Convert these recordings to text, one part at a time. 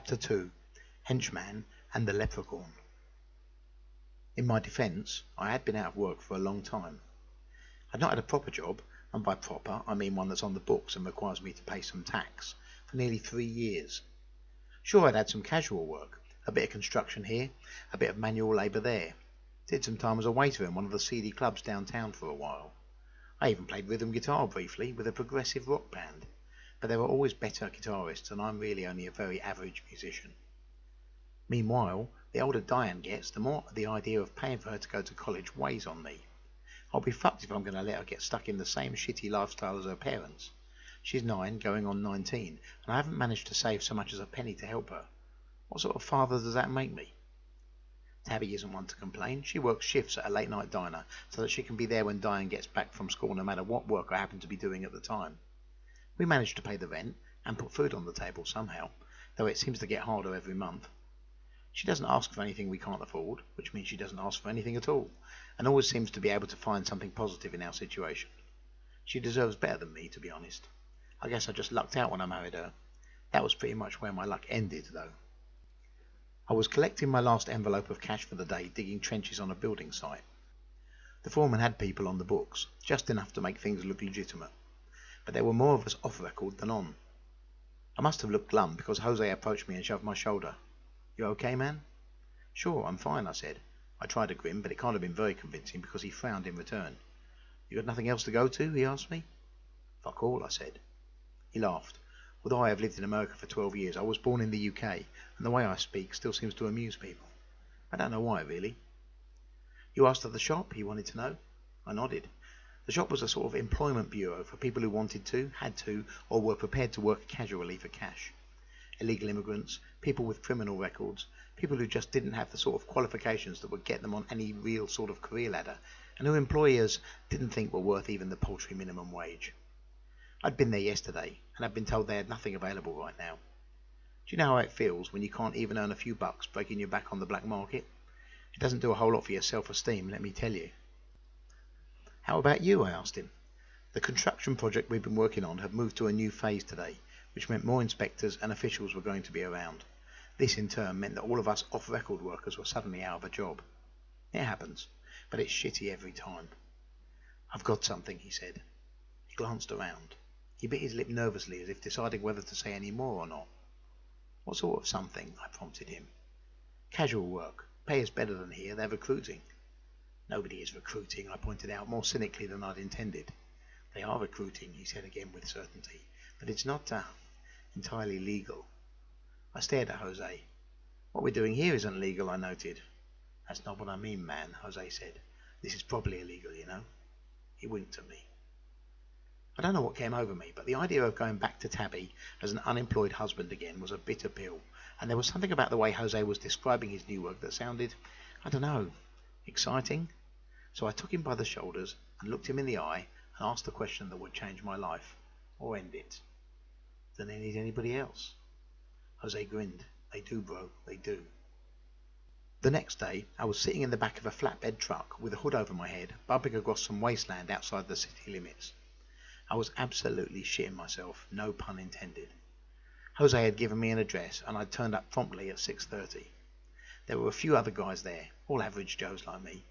Chapter 2, Henchman and the Leprechaun. In my defence, I had been out of work for a long time. I'd not had a proper job, and by proper I mean one that's on the books and requires me to pay some tax, for nearly 3 years. Sure, I'd had some casual work, a bit of construction here, a bit of manual labour there. Did some time as a waiter in one of the seedy clubs downtown for a while. I even played rhythm guitar briefly with a progressive rock band, but there were always better guitarists and I'm really only a very average musician. Meanwhile, the older Diane gets, the more the idea of paying for her to go to college weighs on me. I'll be fucked if I'm going to let her get stuck in the same shitty lifestyle as her parents. She's 9, going on 19, and I haven't managed to save so much as a penny to help her. What sort of father does that make me? Tabby isn't one to complain. She works shifts at a late night diner so that she can be there when Diane gets back from school no matter what work I happen to be doing at the time. We manage to pay the rent and put food on the table somehow, though it seems to get harder every month. She doesn't ask for anything we can't afford, which means she doesn't ask for anything at all, and always seems to be able to find something positive in our situation. She deserves better than me, to be honest. I guess I just lucked out when I married her. That was pretty much where my luck ended, though. I was collecting my last envelope of cash for the day, digging trenches on a building site. The foreman had people on the books, just enough to make things look legitimate, but there were more of us off record than on. I must have looked glum because Jose approached me and shoved my shoulder. "You okay, man?" "Sure, I'm fine," I said. I tried to grin, but it can't have been very convincing because he frowned in return. "You got nothing else to go to?" he asked me. "Fuck all," I said. He laughed. Although I have lived in America for 12 years, I was born in the UK, and the way I speak still seems to amuse people. I don't know why, really. "You asked at the shop?" he wanted to know. I nodded. The shop was a sort of employment bureau for people who wanted to, had to, or were prepared to work casually for cash. Illegal immigrants, people with criminal records, people who just didn't have the sort of qualifications that would get them on any real sort of career ladder, and who employers didn't think were worth even the paltry minimum wage. I'd been there yesterday, and I'd been told they had nothing available right now. Do you know how it feels when you can't even earn a few bucks breaking your back on the black market? It doesn't do a whole lot for your self-esteem, let me tell you. "How about you?" I asked him. The construction project we'd been working on had moved to a new phase today, which meant more inspectors and officials were going to be around. This in turn meant that all of us off-record workers were suddenly out of a job. It happens, but it's shitty every time. "I've got something," he said. He glanced around. He bit his lip nervously as if deciding whether to say any more or not. "What sort of something?" I prompted him. "Casual work. Pay is better than here. They're recruiting." "Nobody is recruiting," I pointed out, more cynically than I'd intended. "They are recruiting," he said again with certainty, "but it's not entirely legal." I stared at Jose. "What we're doing here isn't legal," I noted. "That's not what I mean, man," Jose said. "This is probably illegal, you know." He winked at me. I don't know what came over me, but the idea of going back to Tabby as an unemployed husband again was a bitter pill, and there was something about the way Jose was describing his new work that sounded, I don't know, exciting. So I took him by the shoulders and looked him in the eye and asked the question that would change my life, or end it. "Do they need anybody else?" Jose grinned. "They do, bro, they do." The next day, I was sitting in the back of a flatbed truck with a hood over my head, bumping across some wasteland outside the city limits. I was absolutely shitting myself, no pun intended. Jose had given me an address, and I'd turned up promptly at 6:30. There were a few other guys there, all average Joes like me.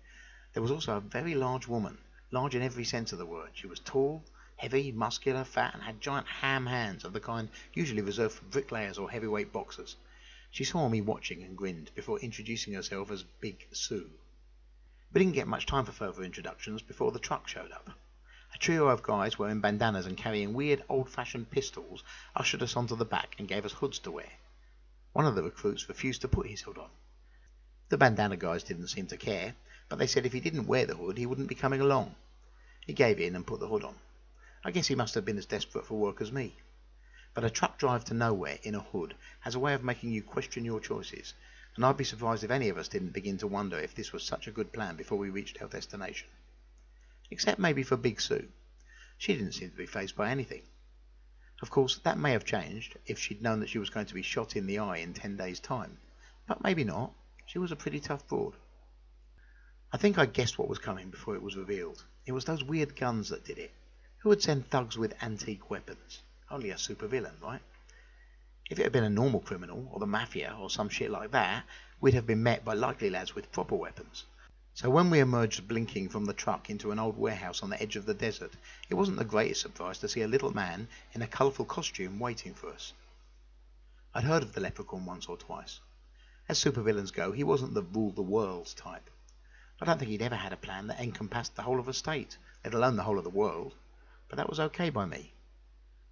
There was also a very large woman, large in every sense of the word. She was tall, heavy, muscular, fat, and had giant ham hands of the kind usually reserved for bricklayers or heavyweight boxers. She saw me watching and grinned before introducing herself as Big Sue. We didn't get much time for further introductions before the truck showed up. A trio of guys wearing bandanas and carrying weird old-fashioned pistols ushered us onto the back and gave us hoods to wear. One of the recruits refused to put his hood on. The bandana guys didn't seem to care, but they said if he didn't wear the hood he wouldn't be coming along. He gave in and put the hood on. I guess he must have been as desperate for work as me. But a truck drive to nowhere in a hood has a way of making you question your choices, and I'd be surprised if any of us didn't begin to wonder if this was such a good plan before we reached our destination. Except maybe for Big Sue. She didn't seem to be fazed by anything. Of course, that may have changed if she'd known that she was going to be shot in the eye in 10 days' time. But maybe not. She was a pretty tough broad. I think I guessed what was coming before it was revealed. It was those weird guns that did it. Who would send thugs with antique weapons? Only a supervillain, right? If it had been a normal criminal, or the mafia, or some shit like that, we'd have been met by likely lads with proper weapons. So when we emerged blinking from the truck into an old warehouse on the edge of the desert, it wasn't the greatest surprise to see a little man in a colourful costume waiting for us. I'd heard of the Leprechaun once or twice. As supervillains go, he wasn't the rule the world type. I don't think he'd ever had a plan that encompassed the whole of a state, let alone the whole of the world, but that was okay by me.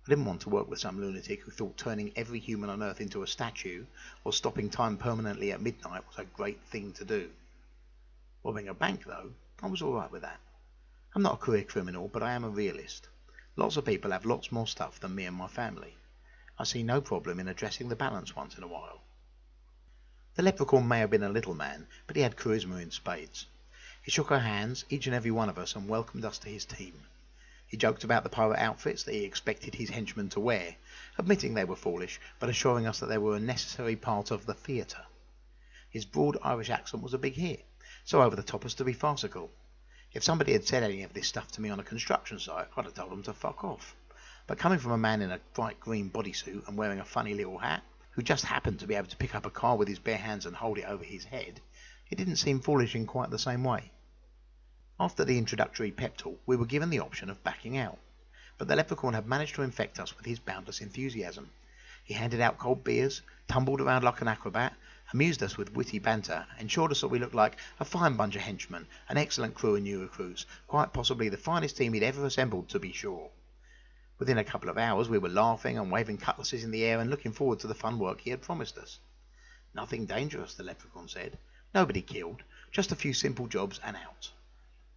I didn't want to work with some lunatic who thought turning every human on Earth into a statue or stopping time permanently at midnight was a great thing to do. Robbing a bank, though, I was alright with that. I'm not a career criminal, but I am a realist. Lots of people have lots more stuff than me and my family. I see no problem in addressing the balance once in a while. The Leprechaun may have been a little man, but he had charisma in spades. He shook our hands, each and every one of us, and welcomed us to his team. He joked about the pirate outfits that he expected his henchmen to wear, admitting they were foolish, but assuring us that they were a necessary part of the theatre. His broad Irish accent was a big hit, so over the top as to be farcical. If somebody had said any of this stuff to me on a construction site, I'd have told them to fuck off. But coming from a man in a bright green bodysuit and wearing a funny little hat, who just happened to be able to pick up a car with his bare hands and hold it over his head, it didn't seem foolish in quite the same way. After the introductory pep talk, we were given the option of backing out, but the Leprechaun had managed to infect us with his boundless enthusiasm. He handed out cold beers, tumbled around like an acrobat, amused us with witty banter, ensured us that we looked like a fine bunch of henchmen, an excellent crew of new recruits, quite possibly the finest team he'd ever assembled, to be sure. Within a couple of hours we were laughing and waving cutlasses in the air and looking forward to the fun work he had promised us. Nothing dangerous, the Leprechaun said. Nobody killed, just a few simple jobs and out.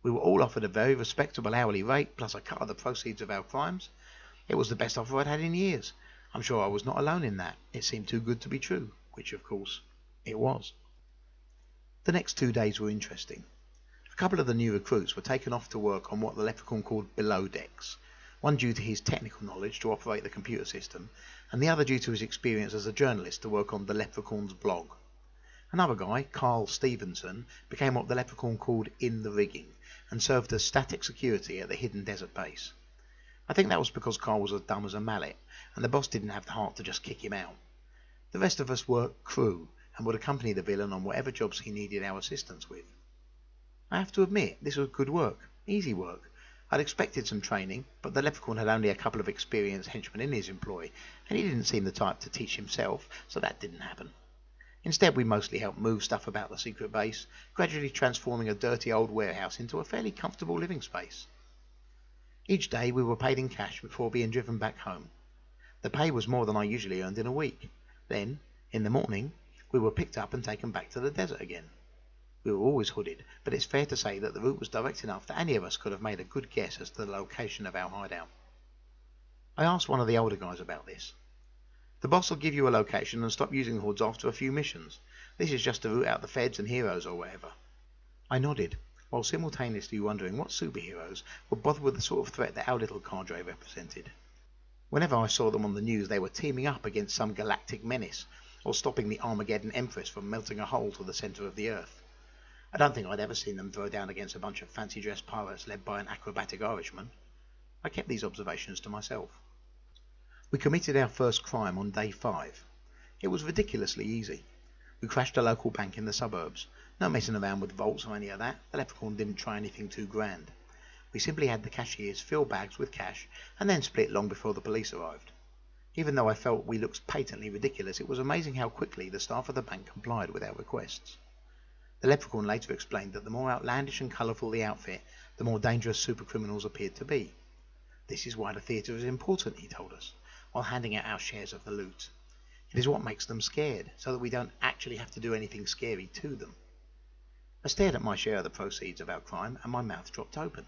We were all offered a very respectable hourly rate, plus a cut of the proceeds of our crimes. It was the best offer I'd had in years. I'm sure I was not alone in that. It seemed too good to be true, which, of course, it was. The next 2 days were interesting. A couple of the new recruits were taken off to work on what the Leprechaun called below decks, one due to his technical knowledge to operate the computer system, and the other due to his experience as a journalist to work on the Leprechaun's blog. Another guy, Carl Stevenson, became what the Leprechaun called in the rigging, and served as static security at the hidden desert base. I think that was because Carl was as dumb as a mallet, and the boss didn't have the heart to just kick him out. The rest of us were crew, and would accompany the villain on whatever jobs he needed our assistance with. I have to admit, this was good work, easy work. I'd expected some training, but the Leprechaun had only a couple of experienced henchmen in his employ, and he didn't seem the type to teach himself, so that didn't happen. Instead, we mostly helped move stuff about the secret base, gradually transforming a dirty old warehouse into a fairly comfortable living space. Each day we were paid in cash before being driven back home. The pay was more than I usually earned in a week. Then, in the morning, we were picked up and taken back to the desert again. We were always hooded, but it's fair to say that the route was direct enough that any of us could have made a good guess as to the location of our hideout. I asked one of the older guys about this. The boss will give you a location and stop using hoods after a few missions. This is just to root out the feds and heroes or whatever. I nodded, while simultaneously wondering what superheroes would bother with the sort of threat that our little cadre represented. Whenever I saw them on the news, they were teaming up against some galactic menace, or stopping the Armageddon Empress from melting a hole to the centre of the Earth. I don't think I'd ever seen them throw down against a bunch of fancy-dressed pirates led by an acrobatic Irishman. I kept these observations to myself. We committed our first crime on day 5. It was ridiculously easy. We crashed a local bank in the suburbs. No messing around with vaults or any of that. The Leprechaun didn't try anything too grand. We simply had the cashiers fill bags with cash and then split long before the police arrived. Even though I felt we looked patently ridiculous, it was amazing how quickly the staff of the bank complied with our requests. The Leprechaun later explained that the more outlandish and colourful the outfit, the more dangerous supercriminals appeared to be. This is why the theatre is important, he told us, while handing out our shares of the loot. It is what makes them scared, so that we don't actually have to do anything scary to them. I stared at my share of the proceeds of our crime, and my mouth dropped open.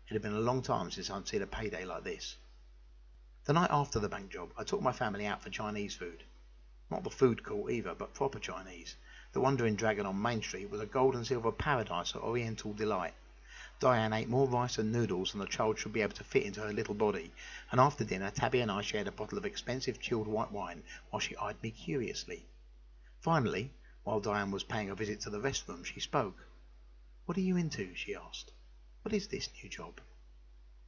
It had been a long time since I'd seen a payday like this. The night after the bank job, I took my family out for Chinese food. Not the food court either, but proper Chinese. The Wandering Dragon on Main Street was a gold and silver paradise of oriental delight. Diane ate more rice and noodles than a child should be able to fit into her little body, and after dinner Tabby and I shared a bottle of expensive chilled white wine while she eyed me curiously. Finally, while Diane was paying a visit to the restroom, she spoke. "What are you into?" she asked. "What is this new job?"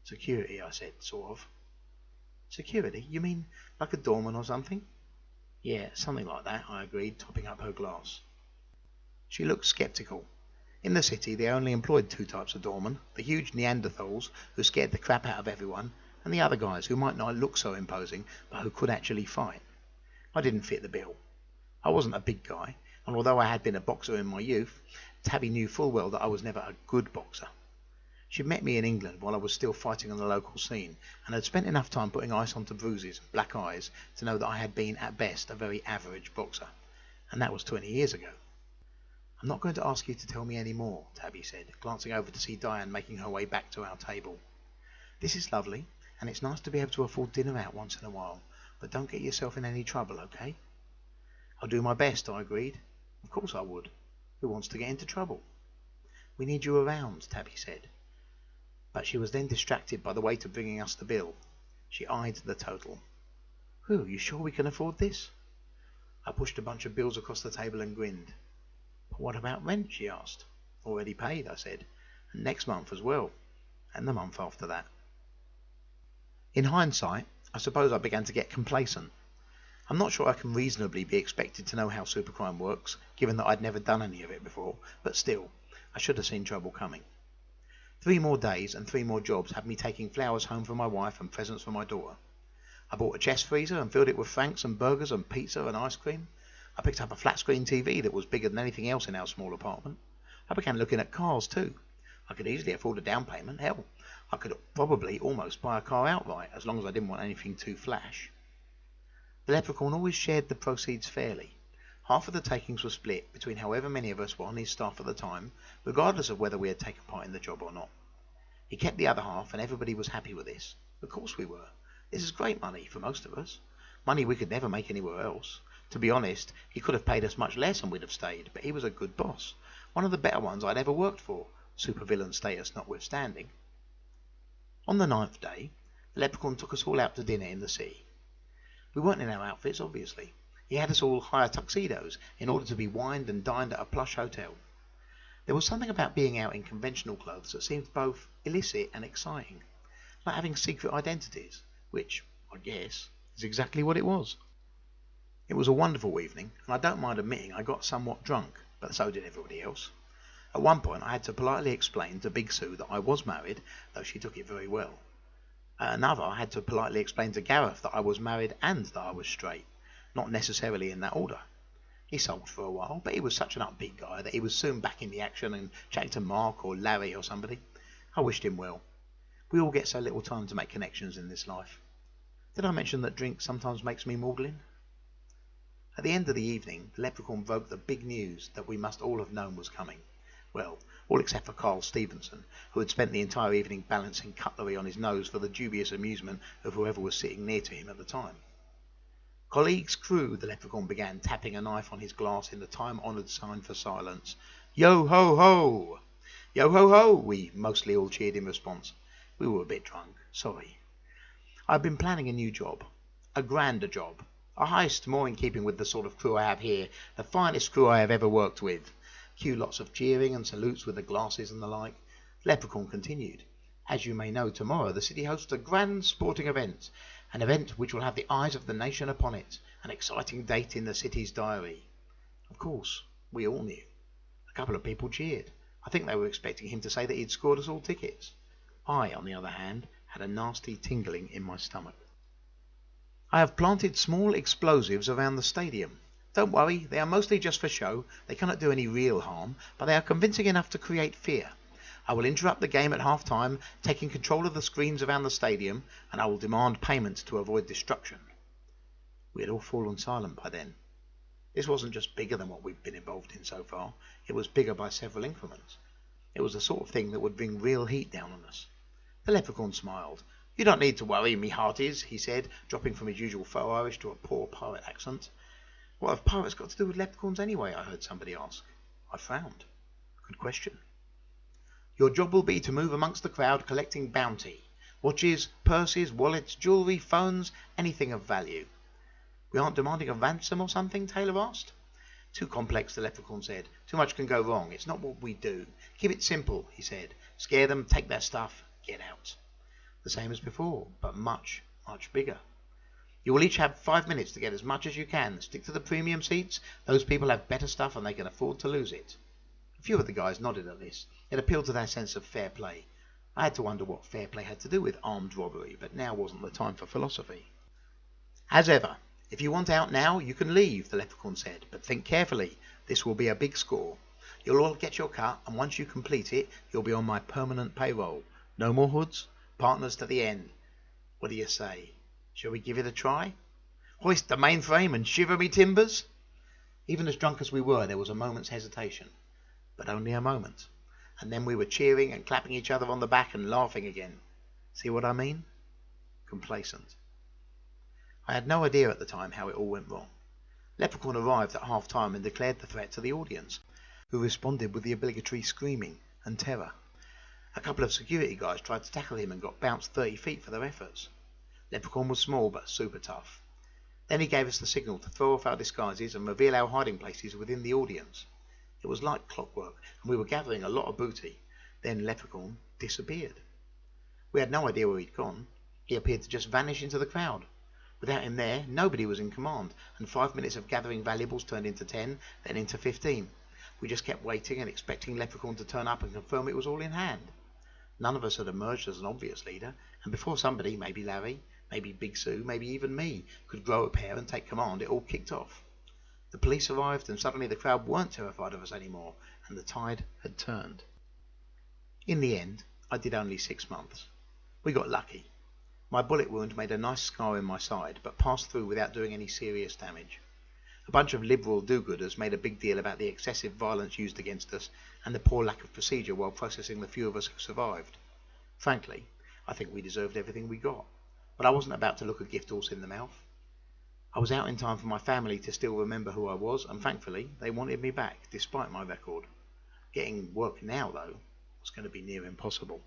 "Security," I said, sort of. "Security? You mean like a doorman or something?" Yeah, something like that, I agreed, topping up her glass. She looked sceptical. In the city, they only employed two types of doormen, the huge Neanderthals, who scared the crap out of everyone, and the other guys, who might not look so imposing, but who could actually fight. I didn't fit the bill. I wasn't a big guy, and although I had been a boxer in my youth, Tabby knew full well that I was never a good boxer. She'd met me in England while I was still fighting on the local scene, and had spent enough time putting ice onto bruises and black eyes to know that I had been, at best, a very average boxer. And that was 20 years ago. I'm not going to ask you to tell me any more, Tabby said, glancing over to see Diane making her way back to our table. This is lovely, and it's nice to be able to afford dinner out once in a while, but don't get yourself in any trouble, okay? I'll do my best, I agreed. Of course I would. Who wants to get into trouble? We need you around, Tabby said. But she was then distracted by the waiter bringing us the bill. She eyed the total. Whew, you sure we can afford this? I pushed a bunch of bills across the table and grinned. But what about rent? She asked. Already paid, I said. And next month as well. And the month after that. In hindsight, I suppose I began to get complacent. I'm not sure I can reasonably be expected to know how supercrime works, given that I'd never done any of it before, but still, I should have seen trouble coming. 3 more days and 3 more jobs had me taking flowers home for my wife and presents for my daughter. I bought a chest freezer and filled it with franks and burgers and pizza and ice cream. I picked up a flat-screen TV that was bigger than anything else in our small apartment. I began looking at cars too. I could easily afford a down payment. Hell, I could probably almost buy a car outright, as long as I didn't want anything too flash. The Leprechaun always shared the proceeds fairly. Half of the takings were split between however many of us were on his staff at the time, regardless of whether we had taken part in the job or not. He kept the other half, and everybody was happy with this. Of course we were. This is great money for most of us. Money we could never make anywhere else. To be honest, he could have paid us much less and we'd have stayed, but he was a good boss. One of the better ones I'd ever worked for, supervillain status notwithstanding. On the 9th day, the Leprechaun took us all out to dinner in the sea. We weren't in our outfits, obviously. He had us all hire tuxedos in order to be wined and dined at a plush hotel. There was something about being out in conventional clothes that seemed both illicit and exciting, like having secret identities, which, I guess, is exactly what it was. It was a wonderful evening, and I don't mind admitting I got somewhat drunk, but so did everybody else. At one point I had to politely explain to Big Sue that I was married, though she took it very well. At another I had to politely explain to Gareth that I was married and that I was straight, not necessarily in that order. He sulked for a while, but he was such an upbeat guy that he was soon back in the action and chatting to Mark or Larry or somebody. I wished him well. We all get so little time to make connections in this life. Did I mention that drink sometimes makes me maudlin? At the end of the evening, the Leprechaun broke the big news that we must all have known was coming. Well, all except for Carl Stevenson, who had spent the entire evening balancing cutlery on his nose for the dubious amusement of whoever was sitting near to him at the time. Colleagues, crew, the Leprechaun began, tapping a knife on his glass in the time-honoured sign for silence. Yo-ho-ho! Yo-ho-ho! We mostly all cheered in response. We were a bit drunk, sorry. I've been planning a new job. A grander job. A heist more in keeping with the sort of crew I have here, the finest crew I have ever worked with. Cue lots of cheering and salutes with the glasses and the like. Leprechaun continued. As you may know, tomorrow the city hosts a grand sporting event. An event which will have the eyes of the nation upon it. An exciting date in the city's diary. Of course, we all knew. A couple of people cheered. I think they were expecting him to say that he'd scored us all tickets. I, on the other hand, had a nasty tingling in my stomach. I have planted small explosives around the stadium. Don't worry, they are mostly just for show. They cannot do any real harm, but they are convincing enough to create fear. I will interrupt the game at half-time, taking control of the screens around the stadium, and I will demand payment to avoid destruction. We had all fallen silent by then. This wasn't just bigger than what we'd been involved in so far. It was bigger by several increments. It was the sort of thing that would bring real heat down on us. The Leprechaun smiled. You don't need to worry, me hearties, he said, dropping from his usual faux Irish to a poor pirate accent. What have pirates got to do with leprechauns anyway? I heard somebody ask. I frowned. Good question. Your job will be to move amongst the crowd collecting bounty. Watches, purses, wallets, jewellery, phones, anything of value. We aren't demanding a ransom or something? Taylor asked. Too complex, the Leprechaun said. Too much can go wrong. It's not what we do. Keep it simple, he said. Scare them, take their stuff, get out. The same as before, but much, much bigger. You will each have 5 minutes to get as much as you can. Stick to the premium seats. Those people have better stuff and they can afford to lose it. A few of the guys nodded at this. It appealed to their sense of fair play. I had to wonder what fair play had to do with armed robbery, but now wasn't the time for philosophy. As ever, if you want out now, you can leave, the leprechaun said, but think carefully. This will be a big score. You'll all get your cut, and once you complete it, you'll be on my permanent payroll. No more hoods, partners to the end. What do you say? Shall we give it a try? Hoist the mainframe and shiver me timbers? Even as drunk as we were, there was a moment's hesitation. But only a moment. And then we were cheering and clapping each other on the back and laughing again. See what I mean? Complacent. I had no idea at the time how it all went wrong. Leprechaun arrived at half-time and declared the threat to the audience, who responded with the obligatory screaming and terror. A couple of security guys tried to tackle him and got bounced 30 feet for their efforts. Leprechaun was small but super tough. Then he gave us the signal to throw off our disguises and reveal our hiding places within the audience. It was like clockwork, and we were gathering a lot of booty. Then Leprechaun disappeared. We had no idea where he'd gone. He appeared to just vanish into the crowd. Without him there, nobody was in command, and 5 minutes of gathering valuables turned into 10, then into 15. We just kept waiting and expecting Leprechaun to turn up and confirm it was all in hand. None of us had emerged as an obvious leader, and before somebody, maybe Larry, maybe Big Sue, maybe even me, could grow a pair and take command, it all kicked off. The police arrived, and suddenly the crowd weren't terrified of us anymore, and the tide had turned. In the end, I did only 6 months. We got lucky. My bullet wound made a nice scar in my side, but passed through without doing any serious damage. A bunch of liberal do-gooders made a big deal about the excessive violence used against us and the poor lack of procedure while processing the few of us who survived. Frankly, I think we deserved everything we got, but I wasn't about to look a gift horse in the mouth. I was out in time for my family to still remember who I was, and thankfully they wanted me back, despite my record. Getting work now, though, was going to be near impossible.